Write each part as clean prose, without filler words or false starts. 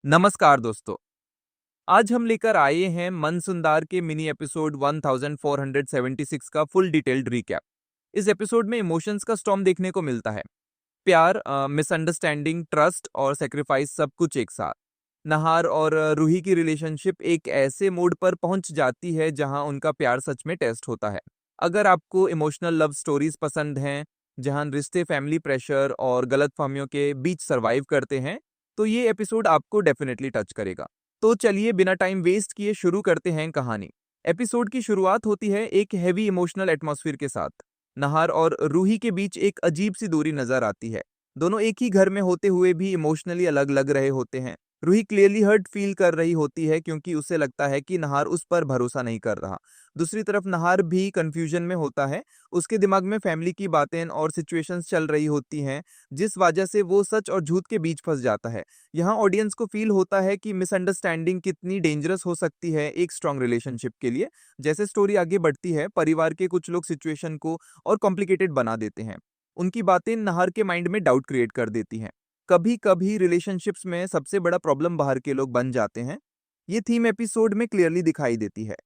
नमस्कार दोस्तों। आज हम लेकर आए हैं मनसुंदार के मिनी एपिसोड 1476 का फुल डिटेल्ड रिकैप। इस एपिसोड में इमोशंस का स्टॉर्म देखने को मिलता है। प्यार, मिसअंडरस्टैंडिंग, ट्रस्ट और सेक्रीफाइस सब कुछ एक साथ। नहार और रूही की रिलेशनशिप एक ऐसे मोड पर पहुंच जाती है जहां उनका प्यार सच में टेस्ट होता है। अगर आपको इमोशनल लव स्टोरीज पसंद हैं, जहां रिश्ते फैमिली प्रेशर और गलतफहमियों के बीच सरवाइव करते हैं, तो ये एपिसोड आपको डेफिनेटली टच करेगा। तो चलिए बिना टाइम वेस्ट किए शुरू करते हैं कहानी। एपिसोड की शुरुआत होती है एक हैवी इमोशनल एटमॉस्फेयर के साथ। नहार और रूही के बीच एक अजीब सी दूरी नजर आती है। दोनों एक ही घर में होते हुए भी इमोशनली अलग लग रहे होते हैं। रूही क्लियरली हर्ट फील कर रही होती है क्योंकि उसे लगता है कि नहार उस पर भरोसा नहीं कर रहा। दूसरी तरफ नहार भी कंफ्यूजन में होता है। उसके दिमाग में फैमिली की बातें और सिचुएशंस चल रही होती हैं, जिस वजह से वो सच और झूठ के बीच फंस जाता है। यहाँ ऑडियंस को फील होता है कि मिसअंडरस्टैंडिंग कितनी डेंजरस हो सकती है एक स्ट्रांग रिलेशनशिप के लिए। जैसे स्टोरी आगे बढ़ती है, परिवार के कुछ लोग सिचुएशन को और कॉम्प्लिकेटेड बना देते हैं। उनकी बातें नहार के माइंड में डाउट क्रिएट कर देती हैं। कभी कभी रिलेशनशिप्स में सबसे बड़ा प्रॉब्लम बाहर के लोग बन जाते हैं। ये थीम एपिसोड में क्लियरली दिखाई देती है।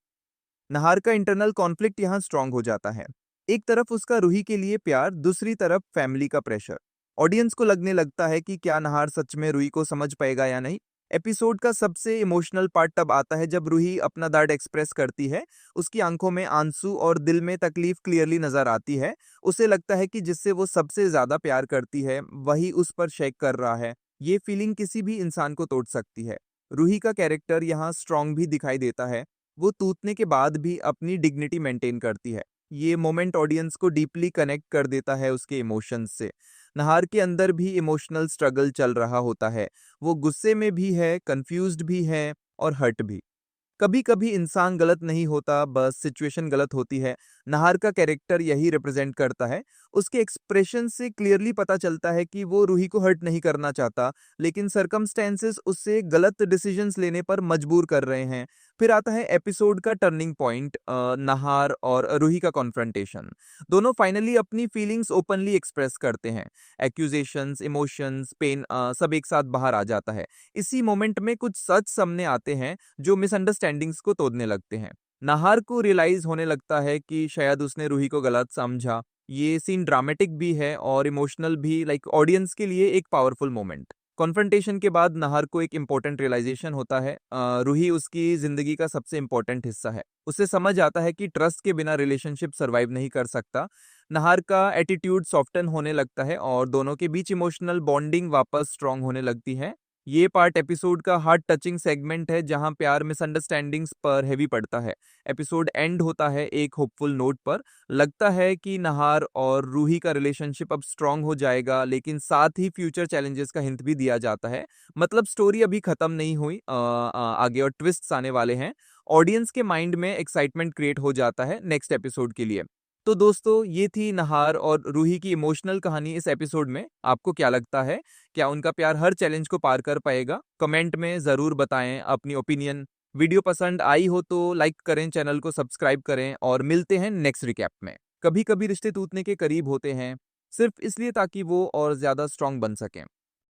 नहार का इंटरनल कॉन्फ्लिक्ट यहाँ स्ट्रांग हो जाता है। एक तरफ उसका रूही के लिए प्यार, दूसरी तरफ फैमिली का प्रेशर। ऑडियंस को लगने लगता है कि क्या नहार सच में रूही को समझ पाएगा या नहीं। एपिसोड का सबसे इमोशनल पार्ट तब आता है जब रूही अपना दर्द एक्सप्रेस करती है। उसकी आंखों में आंसू और दिल में तकलीफ क्लियरली नजर आती है। उसे लगता है कि जिससे वो सबसे ज्यादा प्यार करती है वही उस पर शेक कर रहा है। ये फीलिंग किसी भी इंसान को तोड़ सकती है। रूही का कैरेक्टर यहाँ स्ट्रांग भी दिखाई देता है। वो टूटने के बाद भी अपनी डिग्निटी मेंटेन करती है। ये मोमेंट ऑडियंस को डीपली कनेक्ट कर देता है उसके इमोशंस से। नहार के अंदर भी इमोशनल स्ट्रगल चल रहा होता है। वो गुस्से में भी है, कंफ्यूज्ड भी है और हर्ट भी। कभी कभी इंसान गलत नहीं होता, बस सिचुएशन गलत होती है। नहार का कैरेक्टर यही रिप्रेजेंट करता है। उसके एक्सप्रेशन से क्लियरली पता चलता है कि वो रूही को हर्ट नहीं करना चाहता, लेकिन सरकमस्टेंसेस उससे गलत डिसीजंस लेने पर मजबूर कर रहे हैं। फिर आता है एपिसोड का टर्निंग पॉइंट, नहार और रूही का कॉन्फ्रंटेशन। दोनों फाइनली अपनी फीलिंग्स ओपनली एक्सप्रेस करते हैं। एक्यूजेशंस, इमोशंस, पेन सब एक साथ बाहर आ जाता है। इसी मोमेंट में कुछ सच सामने आते हैं जो मिसअंडरस्टैंडिंग्स को तोड़ने लगते हैं। नाहार को रियलाइज होने लगता है कि शायद उसने रूही को गलत समझा। ये सीन ड्रामेटिक भी है और इमोशनल भी, लाइक ऑडियंस के लिए एक पावरफुल मोमेंट। कॉन्फ्रंटेशन के बाद नाहार को एक इंपॉर्टेंट रियलाइजेशन होता है। रूही उसकी जिंदगी का सबसे इंपॉर्टेंट हिस्सा है। उसे समझ आता है कि ट्रस्ट के बिना रिलेशनशिप सर्वाइव नहीं कर सकता। नाहार का एटीट्यूड सॉफ्टन होने लगता है और दोनों के बीच इमोशनल बॉन्डिंग वापस स्ट्रांग होने लगती है। ये पार्ट एपिसोड का हार्ट टचिंग सेगमेंट है जहां प्यार मिसअंडरस्टैंडिंग्स पर हैवी पड़ता है। एपिसोड एंड होता है एक होपफुल नोट पर। लगता है कि नहार और रूही का रिलेशनशिप अब स्ट्रांग हो जाएगा, लेकिन साथ ही फ्यूचर चैलेंजेस का हिंट भी दिया जाता है। मतलब स्टोरी अभी खत्म नहीं हुई, आगे और ट्विस्ट्स आने वाले हैं। ऑडियंस के माइंड में एक्साइटमेंट क्रिएट हो जाता है नेक्स्ट एपिसोड के लिए। तो दोस्तों, ये थी नहार और रूही की इमोशनल कहानी इस एपिसोड में। आपको क्या लगता है? क्या उनका प्यार हर चैलेंज को पार कर पाएगा? कमेंट में ज़रूर बताएं अपनी ओपिनियन। वीडियो पसंद आई हो तो लाइक करें, चैनल को सब्सक्राइब करें और मिलते हैं नेक्स्ट रिकैप में। कभी कभी रिश्ते टूटने के करीब होते हैं, सिर्फ इसलिए ताकि वो और ज़्यादा स्ट्रांग बन सकें।